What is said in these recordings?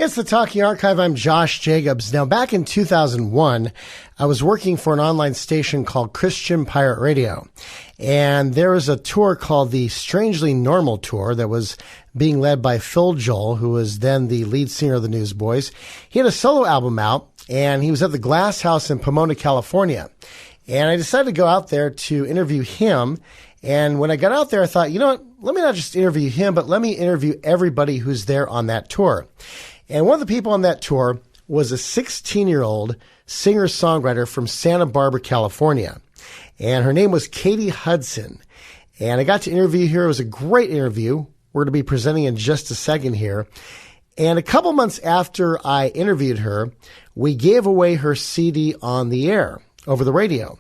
It's the Talking Archive. I'm Josh Jacobs. Now, back in 2001, I was working for an online station called Christian Pirate Radio. And there was a tour called the Strangely Normal Tour that was being led by Phil Joel, who was then the lead singer of the Newsboys. He had a solo album out, and he was at the Glass House in Pomona, California. And I decided to go out there to interview him. And when I got out there, I thought, you know what? Let me not just interview him, but let me interview everybody who's there on that tour. And one of the people on that tour was a 16-year-old singer-songwriter from Santa Barbara, California. And her name was Katy Hudson. And I got to interview her. It was a great interview. We're going to be presenting in just a second here. And a couple months after I interviewed her, we gave away her CD on the air over the radio.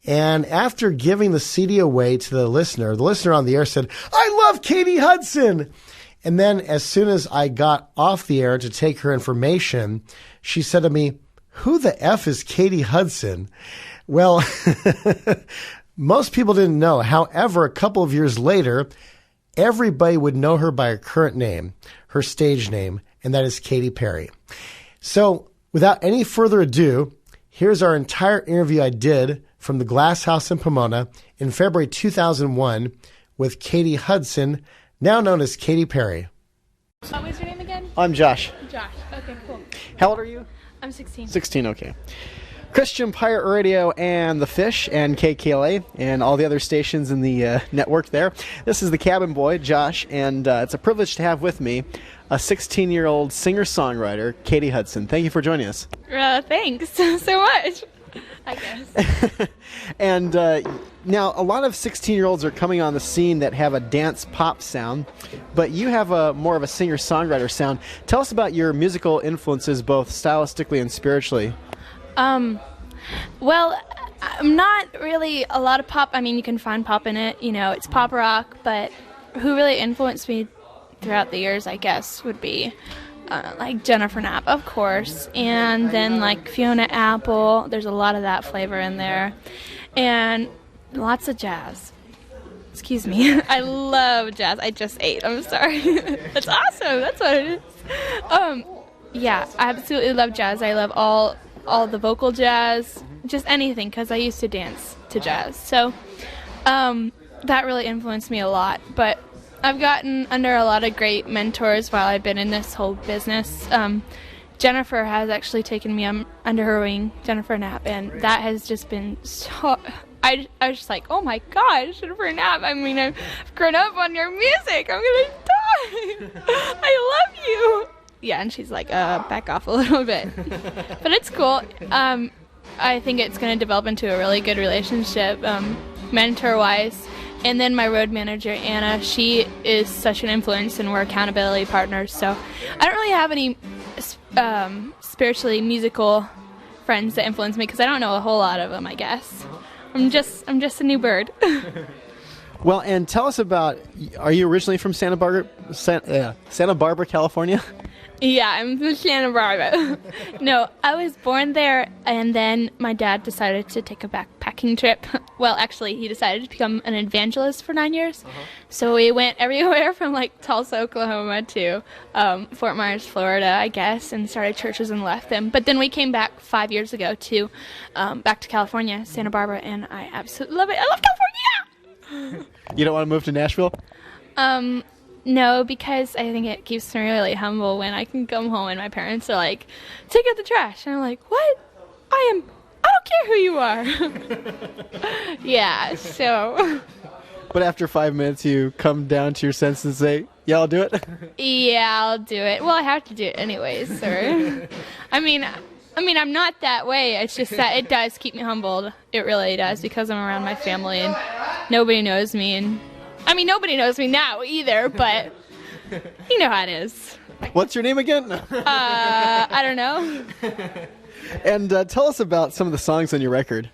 And after giving the CD away to the listener on the air said, "I love Katy Hudson." And then as soon as I got off the air to take her information, she said to me, "Who the F is Katy Hudson?" Well, most people didn't know. However, a couple of years later, everybody would know her by her current name, her stage name, and that is Katy Perry. So without any further ado, here's our entire interview I did from the Glass House in Pomona in February 2001 with Katy Hudson, now known as Katy Perry. What was your name again? I'm Josh. Josh. Okay, cool. How old are you? I'm 16. 16, okay. Christian Pirate Radio and The Fish and KKLA and all the other stations in the network there. This is the cabin boy, Josh, and it's a privilege to have with me a 16-year-old singer-songwriter, Katy Hudson. Thank you for joining us. Thanks so much, I guess. And now, a lot of 16-year-olds are coming on the scene that have a dance pop sound, but you have more of a singer-songwriter sound. Tell us about your musical influences, both stylistically and spiritually. Well, I'm not really a lot of pop. I mean, you can find pop in it. You know, it's pop rock, but who really influenced me throughout the years, I guess, would be like Jennifer Knapp, of course, and then like Fiona Apple. There's a lot of that flavor in there, and lots of jazz. Excuse me. I love jazz. I just ate. I'm sorry. That's awesome. That's what it is. Yeah, I absolutely love jazz. I love all the vocal jazz, just anything, because I used to dance to jazz. So that really influenced me a lot. But I've gotten under a lot of great mentors while I've been in this whole business. Jennifer has actually taken me under her wing, Jennifer Knapp, and that has just been so... I was just like, oh my gosh, Jennifer Knapp, I mean, I've grown up on your music. I'm going to die. I love you. Yeah, and she's like, back off a little bit. But it's cool. I think it's going to develop into a really good relationship, mentor-wise. And then my road manager, Anna, she is such an influence, and we're accountability partners. So I don't really have any spiritually musical friends that influence me because I don't know a whole lot of them, I guess. I'm just a new bird. Well, and tell us about, are you originally from Santa Barbara, California? Yeah, I'm from Santa Barbara. No, I was born there, and then my dad decided to take a backpacking trip. Well, actually, he decided to become an evangelist for 9 years. So we went everywhere from, like, Tulsa, Oklahoma to Fort Myers, Florida, I guess, and started churches and left them. But then we came back 5 years ago to back to California, Santa Barbara, and I absolutely love it. I love California! You don't want to move to Nashville? No, because I think it keeps me really humble when I can come home and my parents are like, take out the trash. And I'm like, what? I don't care who you are. Yeah, so. But after 5 minutes, you come down to your senses and say, yeah, I'll do it? Yeah, I'll do it. Well, I have to do it anyways, sir. I mean, I'm not that way. It's just that it does keep me humbled. It really does, because I'm around my family and nobody knows me. And I mean, nobody knows me now either, but you know how it is. What's your name again? I don't know. And tell us about some of the songs on your record.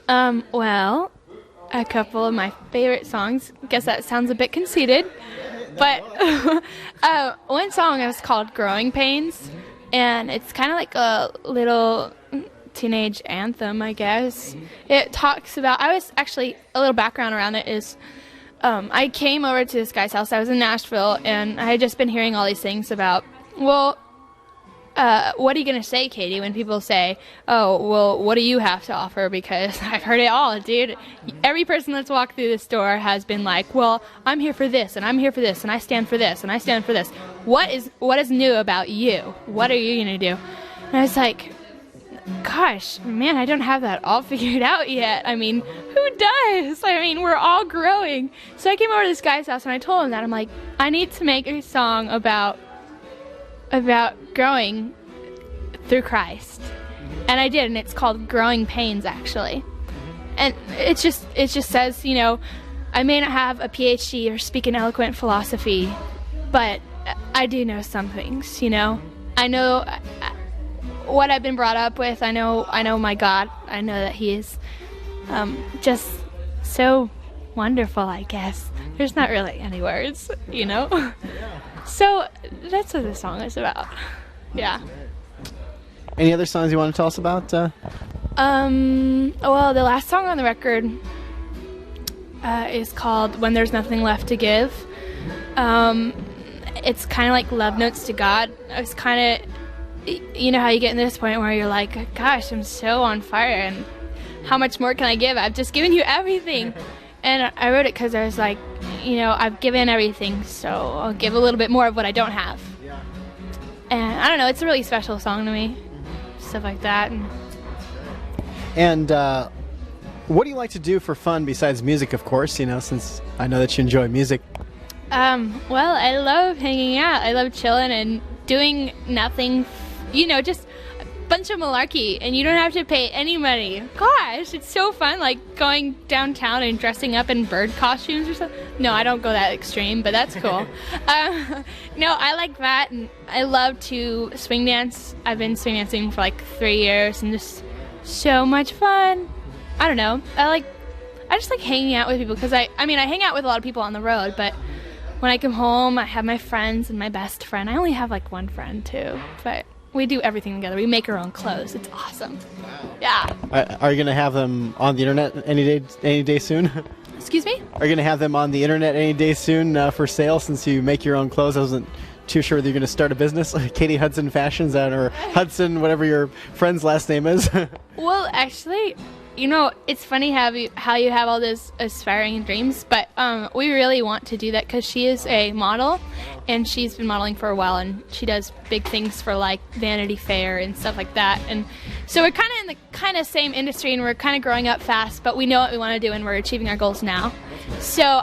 Well, a couple of my favorite songs. I guess that sounds a bit conceited, but one song is called Growing Pains, and it's kind of like a little teenage anthem, I guess. It talks about, I was actually, a little background around it is, I came over to this guy's house. I was in Nashville, and I had just been hearing all these things about, well, what are you going to say, Katy, when people say, oh, well, what do you have to offer? Because I've heard it all, dude. Every person that's walked through this door has been like, well, I'm here for this, and I'm here for this, and I stand for this, and I stand for this. What is new about you? What are you going to do? And I was like, gosh, man, I don't have that all figured out yet. I mean, who does? I mean, we're all growing. So I came over to this guy's house, and I told him that. I'm like, I need to make a song about growing through Christ. And I did, and it's called Growing Pains, actually. And it just says, you know, I may not have a PhD or speak in eloquent philosophy, but I do know some things, you know. I know what I've been brought up with. I know my God. I know that He is just so wonderful, I guess. There's not really any words, you know. So that's what the song is about. Yeah. Any other songs you want to tell us about? Well, the last song on the record is called When There's Nothing Left to Give. It's kind of like love notes to God. I was kind of, you know how you get in this point where you're like, gosh, I'm so on fire, and how much more can I give? I've just given you everything. And I wrote it because I was like, you know, I've given everything, so I'll give a little bit more of what I don't have. Yeah. And I don't know, it's a really special song to me. Stuff like that. And what do you like to do for fun besides music, of course, you know, since I know that you enjoy music? Well, I love hanging out. I love chilling and doing nothing, you know, just a bunch of malarkey, and you don't have to pay any money. Gosh, it's so fun, like going downtown and dressing up in bird costumes or something. No, I don't go that extreme, but that's cool. No, I like that, and I love to swing dance. I've been swing dancing for like 3 years, and just so much fun. I don't know. I just like hanging out with people, because I hang out with a lot of people on the road, but when I come home, I have my friends and my best friend. I only have like one friend too, but we do everything together. We make our own clothes. It's awesome. Yeah. Are you going to have them on the internet any day soon? Excuse me? Are you going to have them on the internet any day soon for sale, since you make your own clothes? I wasn't too sure that you're going to start a business, like Katy Hudson Fashions, or Hudson, whatever your friend's last name is. Well, actually, you know, it's funny how you have all those aspiring dreams, but we really want to do that, because she is a model, and she's been modeling for a while, and she does big things for like Vanity Fair and stuff like that. And so we're kind of in the kind of same industry, and we're kind of growing up fast, but we know what we want to do, and we're achieving our goals now. So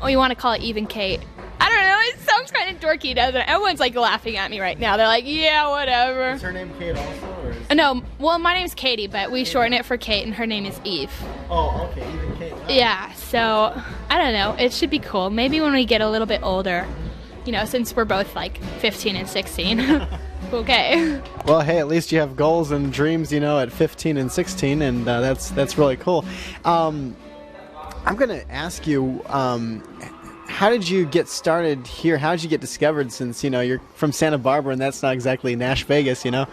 we want to call it Even Kate. I don't know, it sounds kind of dorky, doesn't it? Everyone's like laughing at me right now. They're like, yeah, whatever. Is her name Kate also? Or is... No, well, my name's Katy, but we shorten it for Kate, and her name is Eve. Oh, okay, Even Kate. Oh. Yeah, so I don't know. It should be cool. Maybe when we get a little bit older, you know, since we're both like 15 and 16. Okay. Well, hey, at least you have goals and dreams, you know, at 15 and 16, and that's really cool. I'm going to ask you, how did you get started here? How did you get discovered, since, you know, you're from Santa Barbara, and that's not exactly Nash Vegas, you know?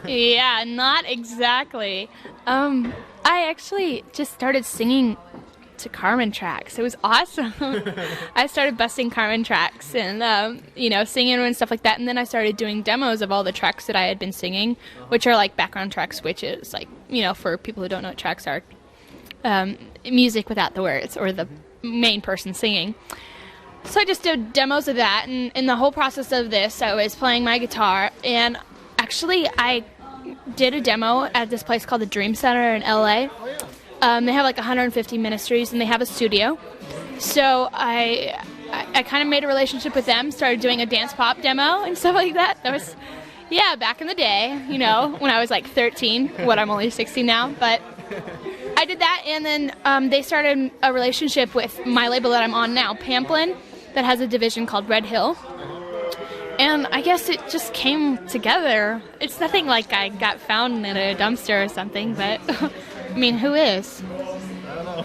Yeah, not exactly. I actually just started singing to Carmen tracks. It was awesome. I started busting Carmen tracks and, you know, singing and stuff like that. And then I started doing demos of all the tracks that I had been singing, which are like background track switches, like, you know, for people who don't know what tracks are, music without the words or the main person singing. So I just did demos of that, and in the whole process of this, I was playing my guitar, and actually I did a demo at this place called the Dream Center in LA. They have like 150 ministries, and they have a studio. So I kind of made a relationship with them, started doing a dance pop demo and stuff like that. That was, yeah, back in the day, you know, when I was like 13, what I'm only 16 now, but I did that, and then they started a relationship with my label that I'm on now, Pamplin, that has a division called Red Hill. And I guess it just came together. It's nothing like I got found in a dumpster or something, but I mean, who is? I don't know.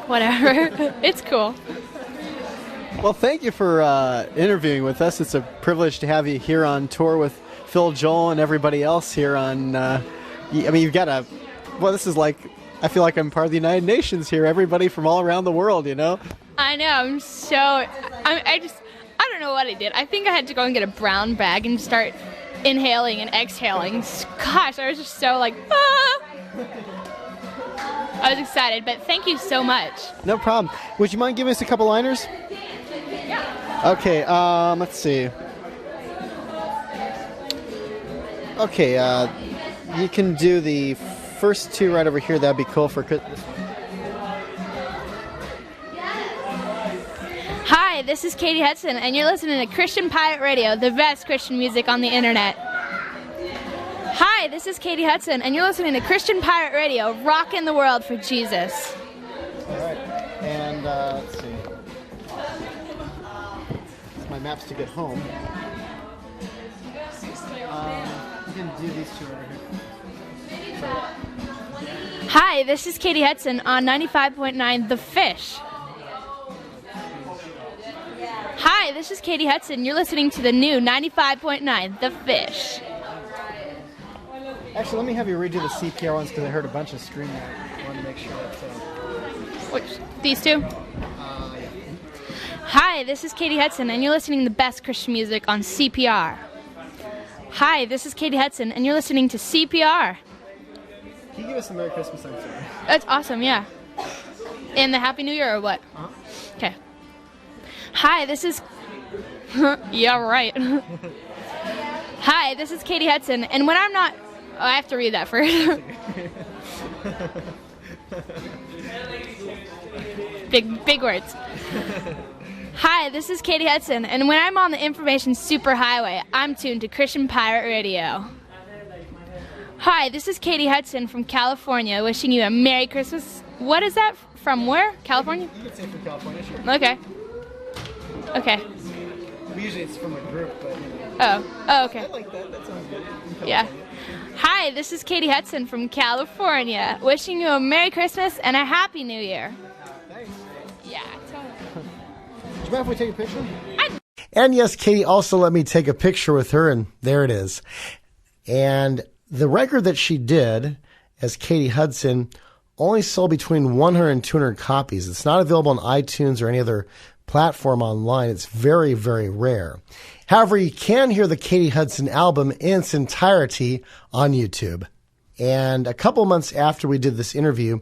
Whatever. It's cool. Well, thank you for interviewing with us. It's a privilege to have you here on tour with Phil, Joel, and everybody else here on, I mean, you've got a, well, this is like, I feel like I'm part of the United Nations here. Everybody from all around the world, you know? I know. I don't know what I did. I think I had to go and get a brown bag and start inhaling and exhaling. Gosh, I was just so like, ah! I was excited, but thank you so much. No problem. Would you mind giving us a couple liners? Yeah. Okay, let's see. Okay, you can do the first two right over here. That'd be cool for Chris. Hi, this is Katy Hudson, and you're listening to Christian Pirate Radio, the best Christian music on the internet. Hi, this is Katy Hudson, and you're listening to Christian Pirate Radio, rocking the world for Jesus. All right, and let's see. My maps to get home. You can do these two over here. Sorry. Hi, this is Katy Hudson on 95.9 The Fish. Hi, this is Katy Hudson. You're listening to the new 95.9 The Fish. Actually, let me have you redo the CPR ones because I heard a bunch of screaming. I wanted to make sure that's... Which, these two? Yeah. Hi, this is Katy Hudson, and you're listening to the best Christian music on CPR. Hi, this is Katy Hudson, and you're listening to CPR. Can you give us a Merry Christmas song, sir? That's awesome, yeah. And the Happy New Year, or what? Uh-huh. Okay. Hi, this is... yeah, right. Hi, this is Katy Hudson, and when I'm not... Oh, I have to read that first. Big words. Hi, this is Katy Hudson, and when I'm on the information superhighway, I'm tuned to Christian Pirate Radio. Hi, this is Katy Hudson from California, wishing you a Merry Christmas. What is that? From where? California? You can say from California, sure. Okay. Usually it's from a group, but you know. Oh, okay. I like that. That sounds good. Yeah. Hi, this is Katy Hudson from California, wishing you a Merry Christmas and a Happy New Year. Thanks. Yeah, totally. Do you mind if we take a picture? And yes, Katy also let me take a picture with her, and there it is. And the record that she did as Katy Hudson only sold between 100 and 200 copies. It's not available on iTunes or any other platform online. It's very, very rare. However, you can hear the Katy Hudson album in its entirety on YouTube. And a couple months after we did this interview,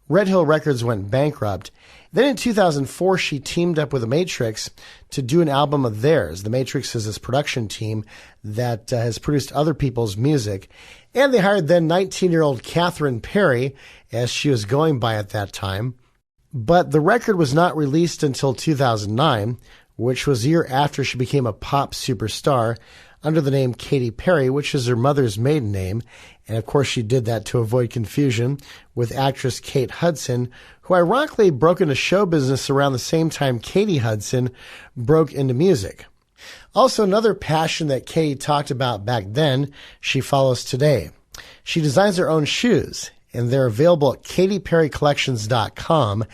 Red Hill Records went bankrupt. Then in 2004, she teamed up with The Matrix to do an album of theirs. The Matrix is this production team that has produced other people's music. And they hired then 19-year-old Katheryn Perry, as she was going by at that time. But the record was not released until 2009, which was a year after she became a pop superstar under the name Katy Perry, which is her mother's maiden name. And of course, she did that to avoid confusion with actress Kate Hudson, who ironically broke into show business around the same time Katy Hudson broke into music. Also, another passion that Katy talked about back then, she follows today. She designs her own shoes, and they're available at katyperrycollections.com.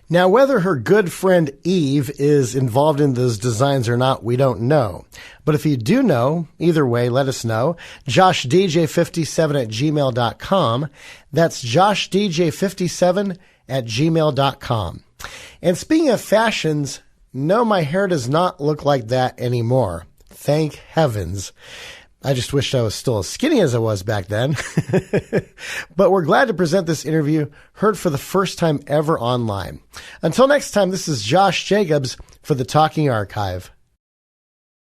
Now, whether her good friend Eve is involved in those designs or not, we don't know. But if you do know, either way, let us know. JoshDJ57@gmail.com. That's JoshDJ57@gmail.com. And speaking of fashions, no, my hair does not look like that anymore. Thank heavens. I just wished I was still as skinny as I was back then. But we're glad to present this interview, heard for the first time ever online. Until next time, this is Josh Jacobs for the Talking Archive.